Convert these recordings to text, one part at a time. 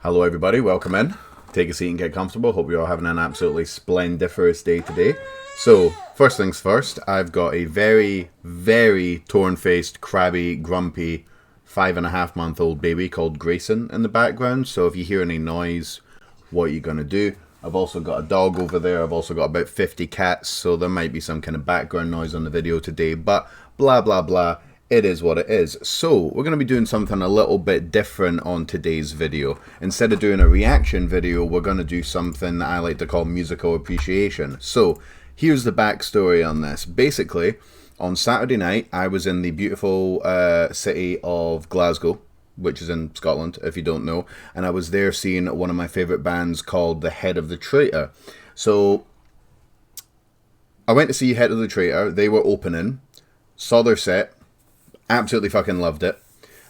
Hello everybody, welcome in. Take a seat and get comfortable. Hope you're all having an absolutely splendiferous day today. So, first things first, I've got a very, very torn-faced, crabby, grumpy, 5.5-month-old baby called Grayson in the background. So if you hear any noise, what are you going to do? I've also got a dog over there. I've also got about 50 cats, so there might be some kind of background noise on the video today, but blah, blah, blah. It is what it is. So, we're going to be doing something a little bit different on today's video. Instead of doing a reaction video, we're going to do something that I like to call musical appreciation. So, here's the backstory on this. Basically, on Saturday night, I was in the beautiful city of Glasgow, which is in Scotland, if you don't know, and I was there seeing one of my favourite bands called The Head of the Traitor. So, I went to see Head of the Traitor. They were opening, saw their set, absolutely fucking loved it.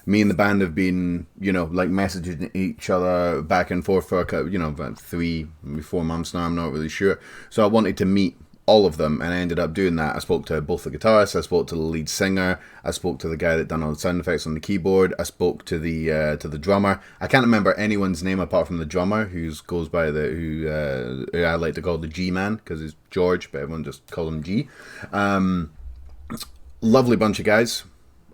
Me and the band have been, like messaging each other back and forth for, about 3, maybe 4 months now, I'm not really sure. So I wanted to meet all of them, and I ended up doing that. I spoke to both the guitarists, I spoke to the lead singer, I spoke to the guy that done all the sound effects on the keyboard, I spoke to the drummer. I can't remember anyone's name apart from the drummer, who goes by who I like to call the G-Man, because he's George, but everyone just calls him G. Lovely bunch of guys.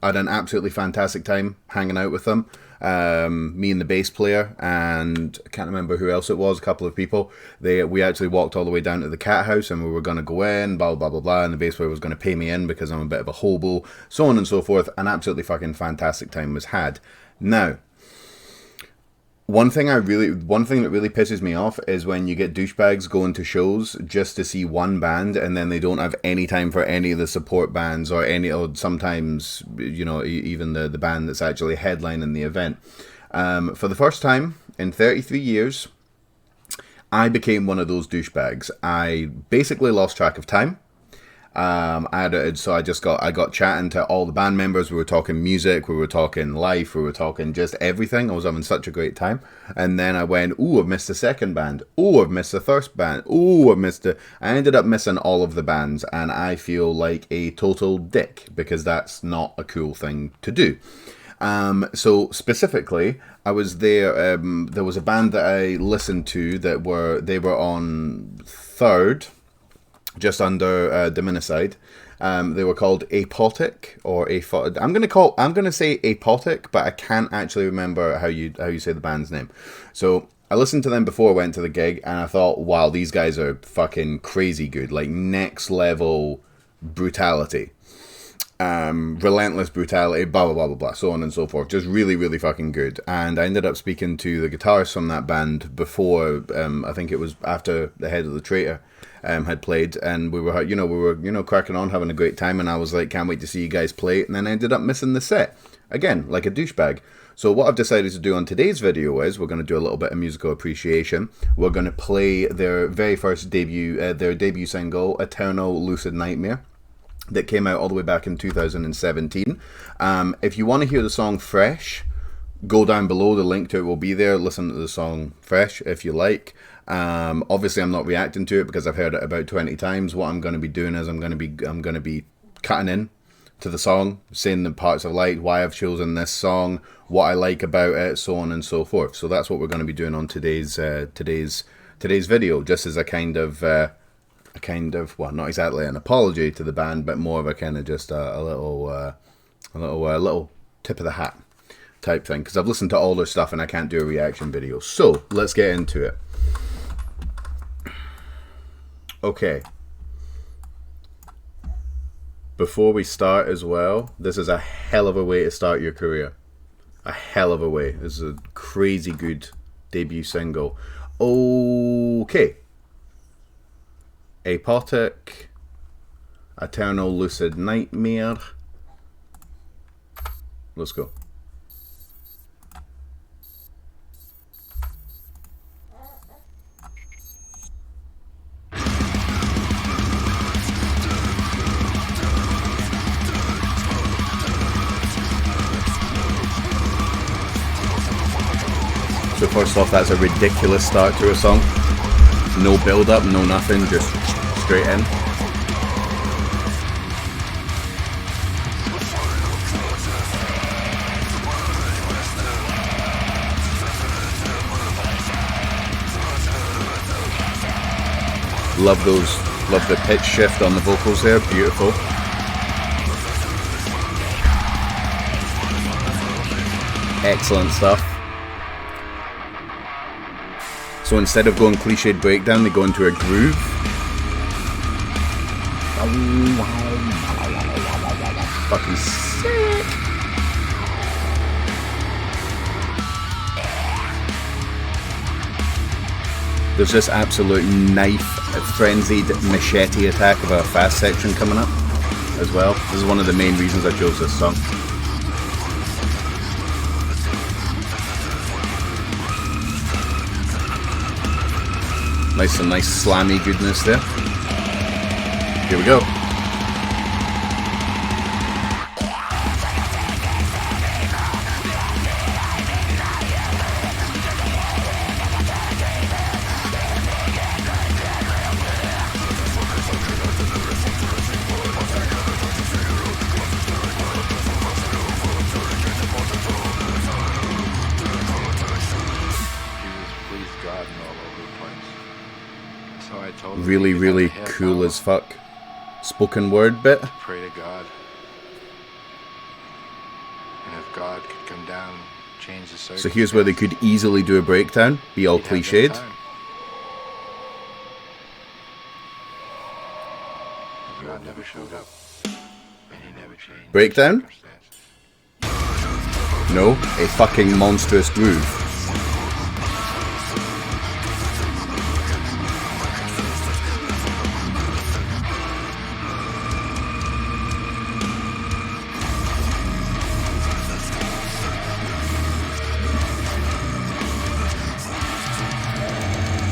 I had an absolutely fantastic time hanging out with them. Me and the bass player, and I can't remember who else it was, a couple of people. We actually walked all the way down to the cat house, and we were going to go in, blah, blah, blah, blah, and the bass player was going to pay me in because I'm a bit of a hobo, so on and so forth. An absolutely fucking fantastic time was had. Now, one thing that really pisses me off is when you get douchebags going to shows just to see one band and then they don't have any time for any of the support bands or sometimes, even the band that's actually headlining the event. For the first time in 33 years, I became one of those douchebags. I basically lost track of time. I got chatting to all the band members. We were talking music, we were talking life, we were talking just everything. I was having such a great time. And then I went, ooh, I've missed the second band. Ooh, I've missed the first band. Ooh, I ended up missing all of the bands, and I feel like a total dick because that's not a cool thing to do. So specifically, I was there. There was a band that I listened to they were on third, just under Diminicide. They were called Aphotic or Aphotic. I'm gonna say Aphotic, but I can't actually remember how you say the band's name. So I listened to them before I went to the gig, and I thought, wow, these guys are fucking crazy good, like next level brutality, relentless brutality, blah blah blah blah blah, so on and so forth. Just really, really fucking good. And I ended up speaking to the guitarist from that band before. I think it was after The Head of the Traitor had played, and we were cracking on, having a great time, and I was like, can't wait to see you guys play. And then I ended up missing the set again, like a douchebag. So what I've decided to do on today's video is we're going to do a little bit of musical appreciation. We're going to play their very first debut single, Eternal Lucid Nightmare, that came out all the way back in 2017. If you want to hear the song fresh, go down below, the link to it will be there. Listen to the song fresh if you like. Obviously I'm not reacting to it because I've heard it about 20 times. What I'm going to be doing is I'm going to be cutting in to the song, saying the parts I like, why I've chosen this song, what I like about it, so on and so forth. So that's what we're going to be doing on today's video, just as a kind of well, not exactly an apology to the band, but more of a kind of just a little tip of the hat type thing, because I've listened to all their stuff and I can't do a reaction video. So let's get into it. Okay. Before we start as well, this is a hell of a way to start your career. A hell of a way. This is a crazy good debut single. Okay. Aphotic, Eternal Lucid Nightmare. Let's go. So first off, that's a ridiculous start to a song. No build up, no nothing, just straight in. Love the pitch shift on the vocals there. Beautiful. Excellent stuff. So instead of going cliched breakdown, they go into a groove. Fucking sick. There's this absolute knife, frenzied machete attack of a fast section coming up as well. This is one of the main reasons I chose this song. Some nice slammy goodness there. Here we go. Really cool as fuck. Spoken word bit. Pray to God. And if God could come down, change the circumstances. So here's where they could easily do a breakdown, be all cliched. God never showed up. And he never changed. Breakdown? No, a fucking monstrous groove.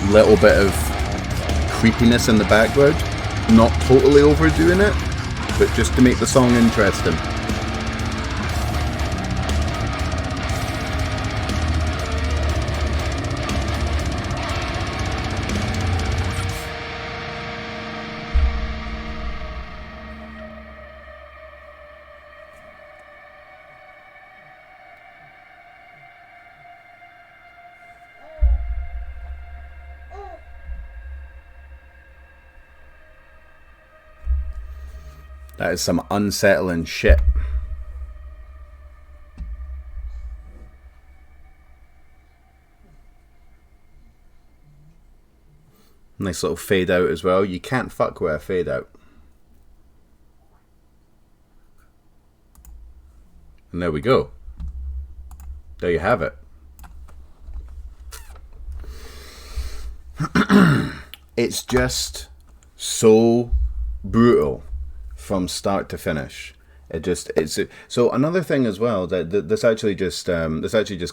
Little bit of creepiness in the background, not totally overdoing it, but just to make the song interesting. That is some unsettling shit. Nice little fade out as well. You can't fuck with a fade out. And there we go. There you have it. It's just so brutal from start to finish. So another thing as well that this actually just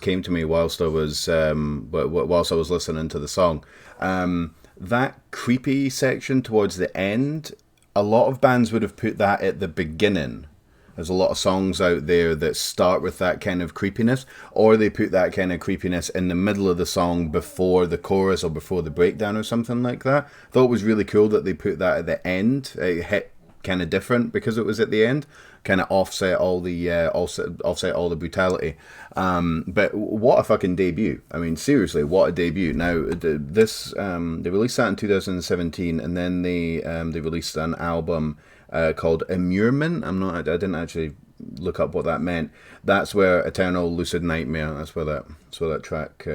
came to me whilst I was listening to the song. That creepy section towards the end, a lot of bands would have put that at the beginning. There's a lot of songs out there that start with that kind of creepiness, or they put that kind of creepiness in the middle of the song before the chorus or before the breakdown or something like that. I thought it was really cool that they put that at the end. It hit kind of different because it was at the end, kind of offset all the brutality. But what a fucking debut! I mean, seriously, what a debut! Now this they released that in 2017, and then they released an album called Immurement. I didn't actually look up what that meant. That's where Eternal Lucid Nightmare. That's where that track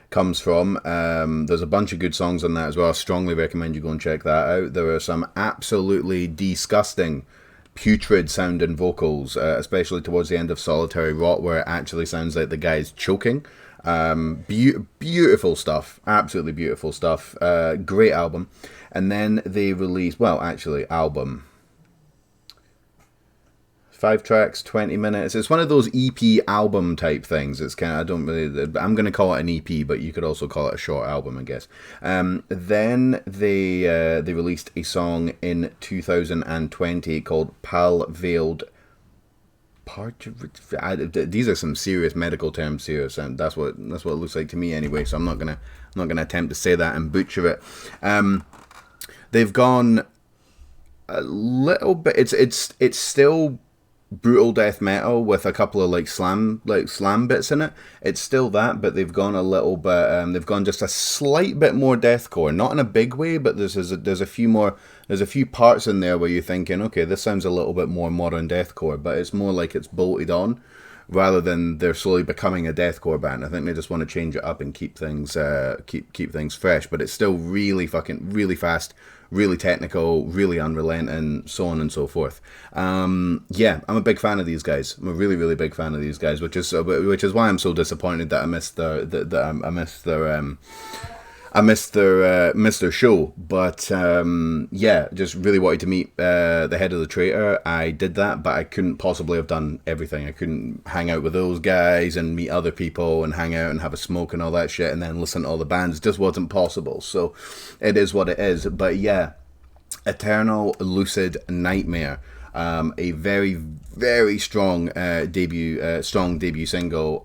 comes from. There's a bunch of good songs on that as well. I strongly recommend you go and check that out. There are some absolutely disgusting, putrid sounding vocals, especially towards the end of Solitary Rot, where it actually sounds like the guy's choking. Beautiful stuff, absolutely beautiful stuff. Great album. And then they released, album, 5 tracks, 20 minutes. It's one of those EP album type things. It's kind of, I'm going to call it an EP, but you could also call it a short album, I guess. Then they released a song in 2020 called Pal Veiled. These are some serious medical terms here, and that's what it looks like to me anyway. So I'm not gonna attempt to say that and butcher it. They've gone a little bit. It's still brutal death metal with a couple of like slam bits in it. It's still that, but they've gone a little bit. They've gone just a slight bit more deathcore, not in a big way, but there's a few parts in there where you're thinking, okay, this sounds a little bit more modern deathcore, but it's more like it's bolted on, rather than they're slowly becoming a deathcore band. I think they just want to change it up and keep things keep things fresh, but it's still really fast, really technical, really unrelenting, so on and so forth. Yeah, I'm a big fan of these guys. I'm a really big fan of these guys, which is why I'm so disappointed that I missed their show. But yeah, just really wanted to meet the head of the Traitor. I did that, but I couldn't possibly have done everything. I couldn't hang out with those guys and meet other people and hang out and have a smoke and all that shit and then listen to all the bands. It just wasn't possible. So it is what it is. But yeah, Eternal Lucid Nightmare. A very strong debut single,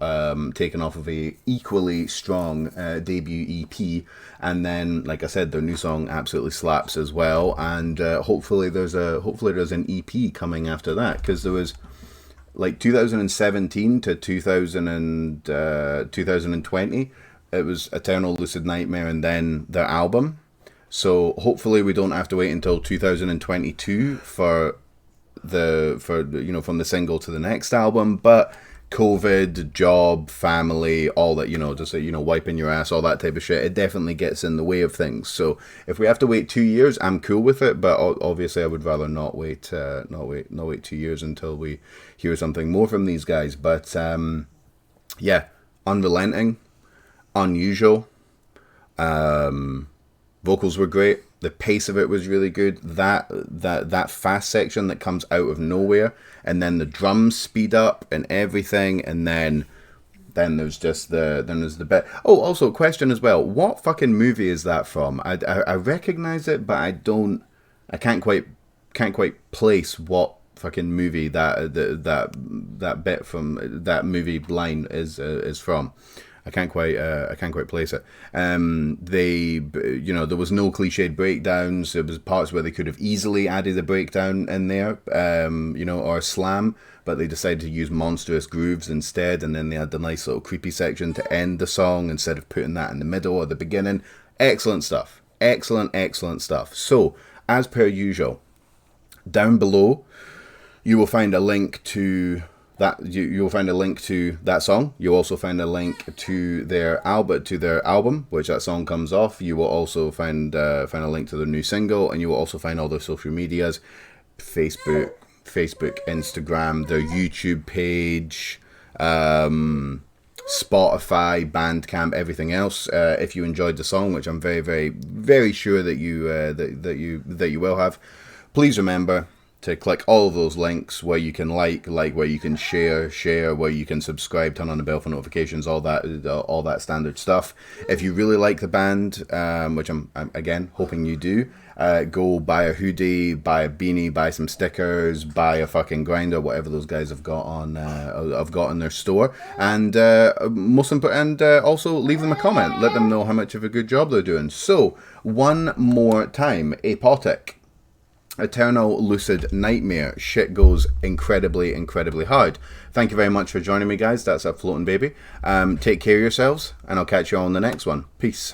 taken off of a equally strong debut EP, and then, like I said, their new song absolutely slaps as well. And hopefully there's an EP coming after that, because there was like 2017 to 2020. It was Eternal Lucid Nightmare and then their album. So hopefully we don't have to wait until 2022 from the single to the next album. But COVID, job, family, all that, just wiping your ass, all that type of shit, it definitely gets in the way of things. So if we have to wait 2 years, I'm cool with it, but obviously I would rather not wait 2 years until we hear something more from these guys. But yeah, unrelenting, unusual, vocals were great. The pace of it was really good. That fast section that comes out of nowhere, and then the drums speed up and everything, and then there's just there's the bit. Oh, also a question as well. What fucking movie is that from? I recognize it, but I can't quite place what fucking movie that bit from that movie line is from. I can't quite place it. There was no cliched breakdowns. There was parts where they could have easily added a breakdown in there, or a slam, but they decided to use monstrous grooves instead, and then they had the nice little creepy section to end the song instead of putting that in the middle or the beginning. Excellent stuff. Excellent stuff. So, as per usual, down below, you will find a link to that. You'll find a link to that song. You'll also find a link to their album, which that song comes off. You will also find a link to their new single, and you will also find all their social medias: Facebook, Instagram, their YouTube page, Spotify, Bandcamp, everything else. If you enjoyed the song, which I'm very sure that you will have, please remember to click all of those links where you can like, where you can share, where you can subscribe, turn on the bell for notifications, all that standard stuff. If you really like the band, which I'm again hoping you do, go buy a hoodie, buy a beanie, buy some stickers, buy a fucking grinder, whatever those guys have got on their store, and also leave them a comment. Let them know how much of a good job they're doing. So one more time, Aphotic, Eternal Lucid Nightmare. Shit goes incredibly hard. Thank you very much for joining me, guys. That's a floating baby. Take care of yourselves, and I'll catch you all on the next one. Peace.